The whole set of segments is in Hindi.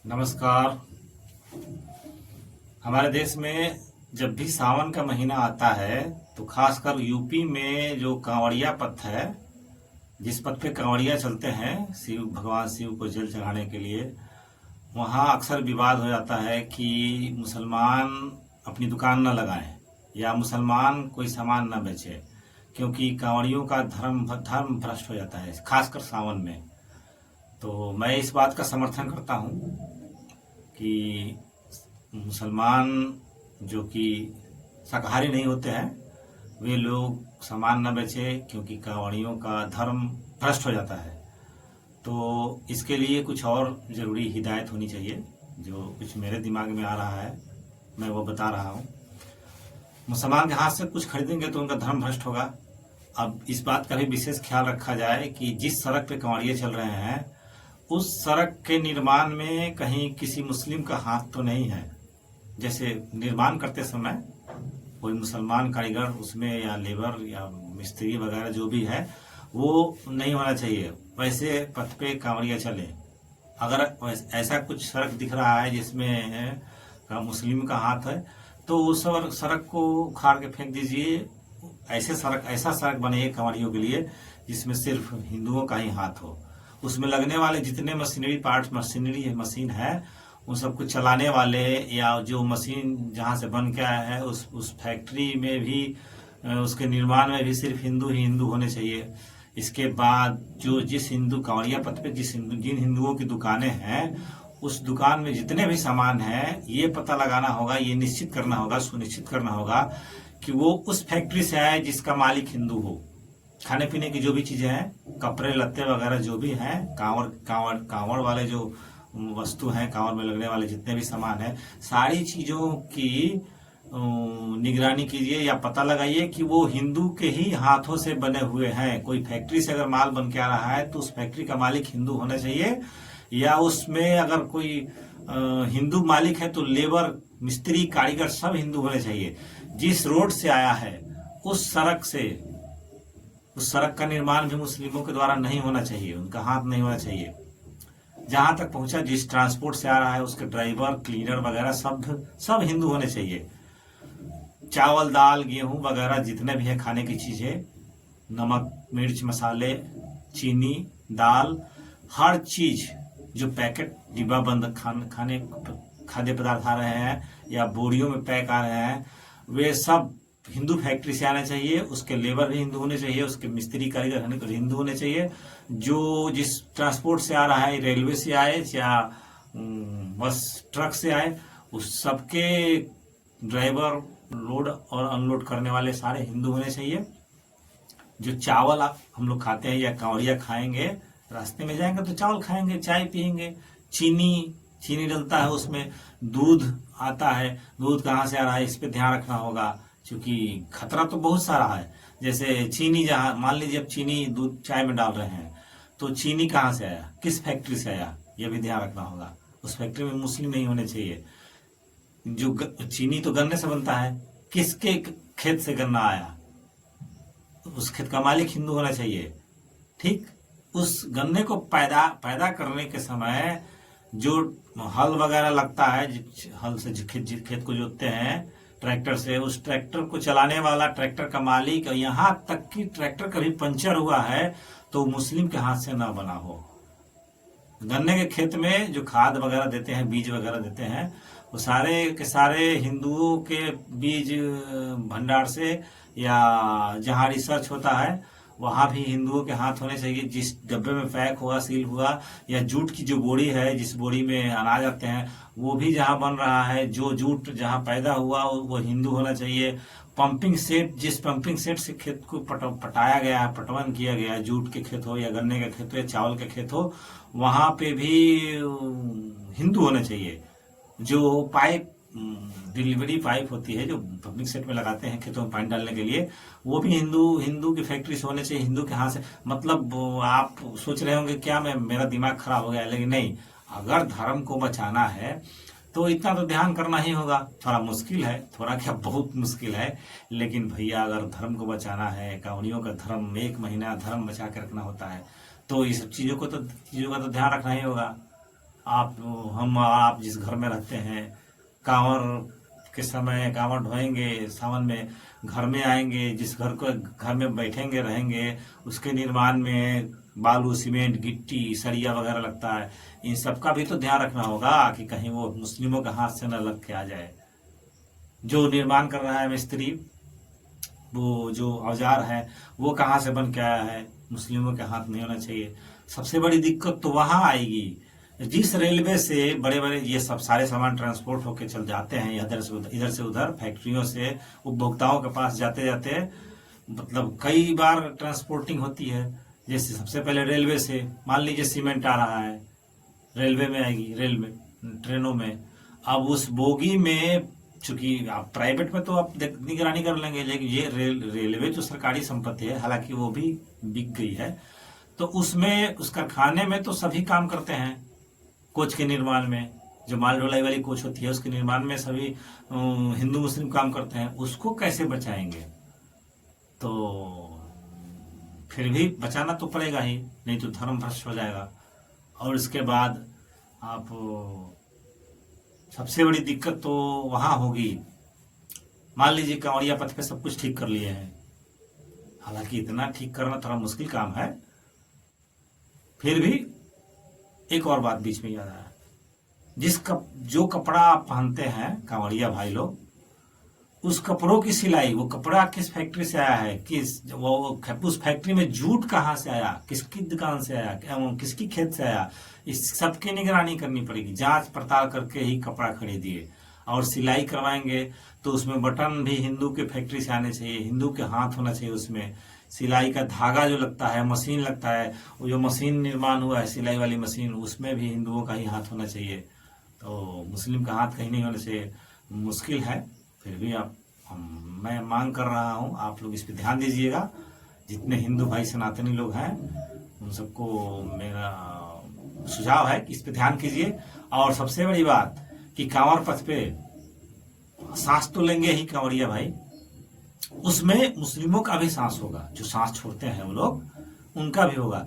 नमस्कार। हमारे देश में जब भी सावन का महीना आता है तो खासकर यूपी में जो कांवड़िया पथ है, जिस पथ पे कांवड़िया चलते हैं शिव भगवान शिव को जल चढ़ाने के लिए, वहाँ अक्सर विवाद हो जाता है कि मुसलमान अपनी दुकान न लगाएं या मुसलमान कोई सामान न बेचे, क्योंकि कांवड़ियों का धर्म धर्म भ्रष्ट हो जाता है खासकर सावन में। तो मैं इस बात का समर्थन करता हूँ कि मुसलमान जो कि शाकाहारी नहीं होते हैं वे लोग सामान न बेचे, क्योंकि कांवड़ियों का धर्म भ्रष्ट हो जाता है। तो इसके लिए कुछ और ज़रूरी हिदायत होनी चाहिए। जो कुछ मेरे दिमाग में आ रहा है मैं वो बता रहा हूँ। मुसलमान के हाथ से कुछ खरीदेंगे तो उनका धर्म भ्रष्ट होगा। अब इस बात का भी विशेष ख्याल रखा जाए कि जिस सड़क पे कांवड़िए चल रहे हैं उस सड़क के निर्माण में कहीं किसी मुस्लिम का हाथ तो नहीं है। जैसे निर्माण करते समय कोई मुसलमान कारीगर उसमें या लेबर या मिस्त्री वगैरह जो भी है वो नहीं होना चाहिए। वैसे पथ पे कांवड़िया चले। अगर ऐसा कुछ सड़क दिख रहा है जिसमें का मुस्लिम का हाथ है तो उस सड़क को उखाड़ के फेंक दीजिए। ऐसा सड़क बने कांवड़ियों के लिए जिसमें सिर्फ हिंदुओं का ही हाथ हो। उसमें लगने वाले जितने मशीनरी पार्ट्स मशीन है उन सबको चलाने वाले या जो मशीन जहाँ से बन के आया है उस फैक्ट्री में भी उसके निर्माण में भी सिर्फ हिंदू ही हिंदू होने चाहिए। इसके बाद जो जिस हिंदू कांवड़िया पथ पे जिन हिंदुओं की दुकानें हैं उस दुकान में जितने भी सामान हैं ये पता लगाना होगा, ये निश्चित करना होगा, सुनिश्चित करना होगा कि वो उस फैक्ट्री से आए जिसका मालिक हिंदू हो। खाने पीने की जो भी चीजें हैं, कपड़े लत्ते वगैरह जो भी हैं, कांवड़ वाले जो वस्तु हैं, कांवड़ में लगने वाले जितने भी सामान हैं, सारी चीजों की निगरानी कीजिए या पता लगाइए कि वो हिंदू के ही हाथों से बने हुए हैं। कोई फैक्ट्री से अगर माल बन के आ रहा है तो उस फैक्ट्री का मालिक हिंदू होना चाहिए, या उसमें अगर कोई हिंदू मालिक है तो लेबर मिस्त्री कारीगर सब हिंदू होने चाहिए। जिस रोड से आया है उस सड़क का निर्माण भी मुस्लिमों के द्वारा नहीं होना चाहिए, उनका हाथ नहीं होना चाहिए। जहां तक पहुंचा जिस ट्रांसपोर्ट से आ रहा है उसके ड्राइवर क्लीनर वगैरह सब हिंदू होने चाहिए। चावल दाल गेहूं वगैरह जितने भी है खाने की चीजें, नमक मिर्च मसाले चीनी दाल, हर चीज जो पैकेट डिब्बा बंद खाद्य पदार्थ आ रहे हैं या बोरियों में पैक आ रहे हैं वे सब हिंदू फैक्ट्री से आना चाहिए। उसके लेबर भी हिंदू होने चाहिए, उसके मिस्त्री कारीगर हिंदू होने चाहिए। जो जिस ट्रांसपोर्ट से आ रहा है, रेलवे से आए या बस ट्रक से आए, उस सबके ड्राइवर लोड और अनलोड करने वाले सारे हिंदू होने चाहिए। जो चावल हम लोग खाते हैं या कांवड़िया खाएंगे, रास्ते में जाएंगे तो चावल खाएंगे, चाय पियेंगे, चीनी डलता है उसमें, दूध आता है, दूध कहाँ से आ रहा है इस पे ध्यान रखना होगा, क्योंकि खतरा तो बहुत सारा है। जैसे चीनी, जहाँ मान लीजिए अब चीनी दूध चाय में डाल रहे हैं तो चीनी कहाँ से आया, किस फैक्ट्री से आया, यह भी ध्यान रखना होगा। उस फैक्ट्री में मुस्लिम नहीं होने चाहिए। जो चीनी तो गन्ने से बनता है, किसके खेत से गन्ना आया, उस खेत का मालिक हिंदू होना चाहिए। ठीक, उस गन्ने को पैदा करने के समय जो हल वगैरह लगता है, हल से खेत को जोतते हैं ट्रैक्टर से, उस ट्रैक्टर को चलाने वाला ट्रैक्टर का मालिक, यहाँ तक कि ट्रैक्टर कभी पंचर हुआ है तो मुस्लिम के हाथ से ना बना हो। गन्ने के खेत में जो खाद वगैरह देते हैं, बीज वगैरह देते हैं, वो सारे के सारे हिंदुओं के बीज भंडार से या जहाँ रिसर्च होता है वहां भी हिंदुओं के हाथ होने चाहिए। जिस डब्बे में पैक हुआ, सील हुआ, या जूट की जो बोरी है जिस बोरी में अनाज आते हैं वो भी जहां बन रहा है, जो जूट जहां पैदा हुआ वो हिंदू होना चाहिए। पंपिंग सेट, जिस पंपिंग सेट से खेत को पटाया गया है, पटवन किया गया है, जूट के खेत हो या गन्ने के खेत हो या चावल के खेत हो, वहां पे भी हिंदू होने चाहिए। जो पाइप डिलीवरी पाइप होती है जो पंपिंग सेट में लगाते हैं खेतों में पानी डालने के लिए, वो भी हिंदू की फैक्ट्री से होने चाहिए, हिंदू के हाथ से। मतलब आप सोच रहे होंगे क्या मेरा दिमाग खराब हो गया, लेकिन नहीं, अगर धर्म को बचाना है तो इतना तो ध्यान करना ही होगा। थोड़ा मुश्किल है, थोड़ा क्या बहुत मुश्किल है, लेकिन भैया अगर धर्म को बचाना है, कांवड़ियों का धर्म, 1 महीना धर्म बचा के रखना होता है, तो ये सब चीजों का तो ध्यान रखना ही होगा। आप हम आप जिस घर में रहते हैं, कांवर के समय कांवर ढोएंगे सावन में, घर में आएंगे, जिस घर में बैठेंगे रहेंगे, उसके निर्माण में बालू सीमेंट गिट्टी सरिया वगैरह लगता है। इन सब का भी तो ध्यान रखना होगा कि कहीं वो मुस्लिमों के हाथ से न लग के आ जाए। जो निर्माण कर रहा है मिस्त्री, वो जो औजार है वो कहाँ से बन के आया है, मुस्लिमों के हाथ नहीं होना चाहिए। सबसे बड़ी दिक्कत तो वहां आएगी, जिस रेलवे से बड़े बड़े ये सब सारे सामान ट्रांसपोर्ट होके चल जाते हैं इधर से उधर फैक्ट्रियों से उपभोक्ताओं के पास जाते जाते, मतलब कई बार ट्रांसपोर्टिंग होती है। जैसे सबसे पहले रेलवे से मान लीजिए सीमेंट आ रहा है, रेलवे में आएगी, रेल में ट्रेनों में। अब उस बोगी में, चूंकि आप प्राइवेट में तो आप निगरानी कर लेंगे, लेकिन ये रेलवे जो सरकारी संपत्ति है, हालांकि वो भी बिक गई है, तो उसमें उस कारखाने में तो सभी काम करते हैं। कोच के निर्माण में, जो माल ढुलाई वाली कोच होती है उसके निर्माण में सभी हिंदू मुस्लिम काम करते हैं। उसको कैसे बचाएंगे? तो फिर भी बचाना तो पड़ेगा ही, नहीं तो धर्म भ्रष्ट हो जाएगा। और इसके बाद आप, सबसे बड़ी दिक्कत तो वहां होगी, मान लीजिए कांवड़िया पथ पे सब कुछ ठीक कर लिए हैं, हालांकि इतना ठीक करना थोड़ा मुश्किल काम है, फिर भी एक और बात बीच में याद आया। जो कपड़ा आप पहनते हैं कांवड़िया भाई लोग, उस कपड़ों की सिलाई, वो कपड़ा किस फैक्ट्री से आया है, उस फैक्ट्री में जूट कहाँ से आया, किसकी दुकान से आया, किसकी खेत से आया, इस सबकी निगरानी करनी पड़ेगी। जांच पड़ताल करके ही कपड़ा खरीदिए। और सिलाई करवाएंगे तो उसमें बटन भी हिंदू के फैक्ट्री से आने चाहिए, हिंदू के हाथ होना चाहिए। उसमें सिलाई का धागा जो लगता है, मशीन लगता है, वो जो मशीन निर्माण हुआ है सिलाई वाली मशीन, उसमें भी हिंदुओं का ही हाथ होना चाहिए। तो मुस्लिम का हाथ कहीं नहीं होने से मुश्किल है। फिर भी मैं मांग कर रहा हूँ, आप लोग इस पे ध्यान दीजिएगा। जितने हिंदू भाई सनातनी लोग हैं उन सबको मेरा सुझाव है कि इस पे ध्यान कीजिए। और सबसे बड़ी बात कि कांवर पथ पे सांस तो लेंगे ही कांवड़िया भाई, उसमें मुस्लिमों का भी सांस होगा, जो सांस छोड़ते हैं वो लोग, उनका भी होगा।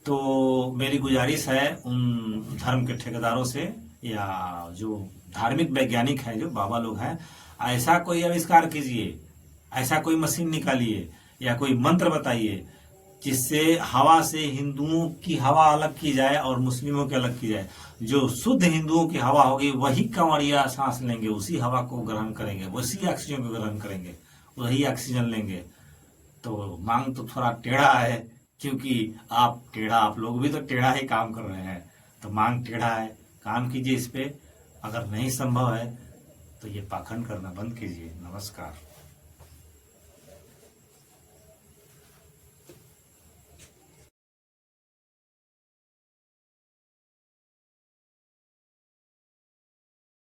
तो मेरी गुजारिश है उन धर्म के ठेकेदारों से, या जो धार्मिक वैज्ञानिक हैं, जो बाबा लोग हैं, ऐसा कोई आविष्कार कीजिए, ऐसा कोई मशीन निकालिए या कोई मंत्र बताइए जिससे हवा से हिंदुओं की हवा अलग की जाए और मुस्लिमों की अलग की जाए। जो शुद्ध हिंदुओं की हवा होगी वही कांवड़िया सांस लेंगे, उसी हवा को ग्रहण करेंगे, उसी ऑक्सीजन को ग्रहण करेंगे, वही ऑक्सीजन लेंगे। तो मांग तो थोड़ा टेढ़ा है, क्योंकि आप लोग भी तो टेढ़ा ही काम कर रहे हैं, तो मांग टेढ़ा है, काम कीजिए इस पे। अगर नहीं संभव है तो ये पाखंड करना बंद कीजिए। नमस्कार।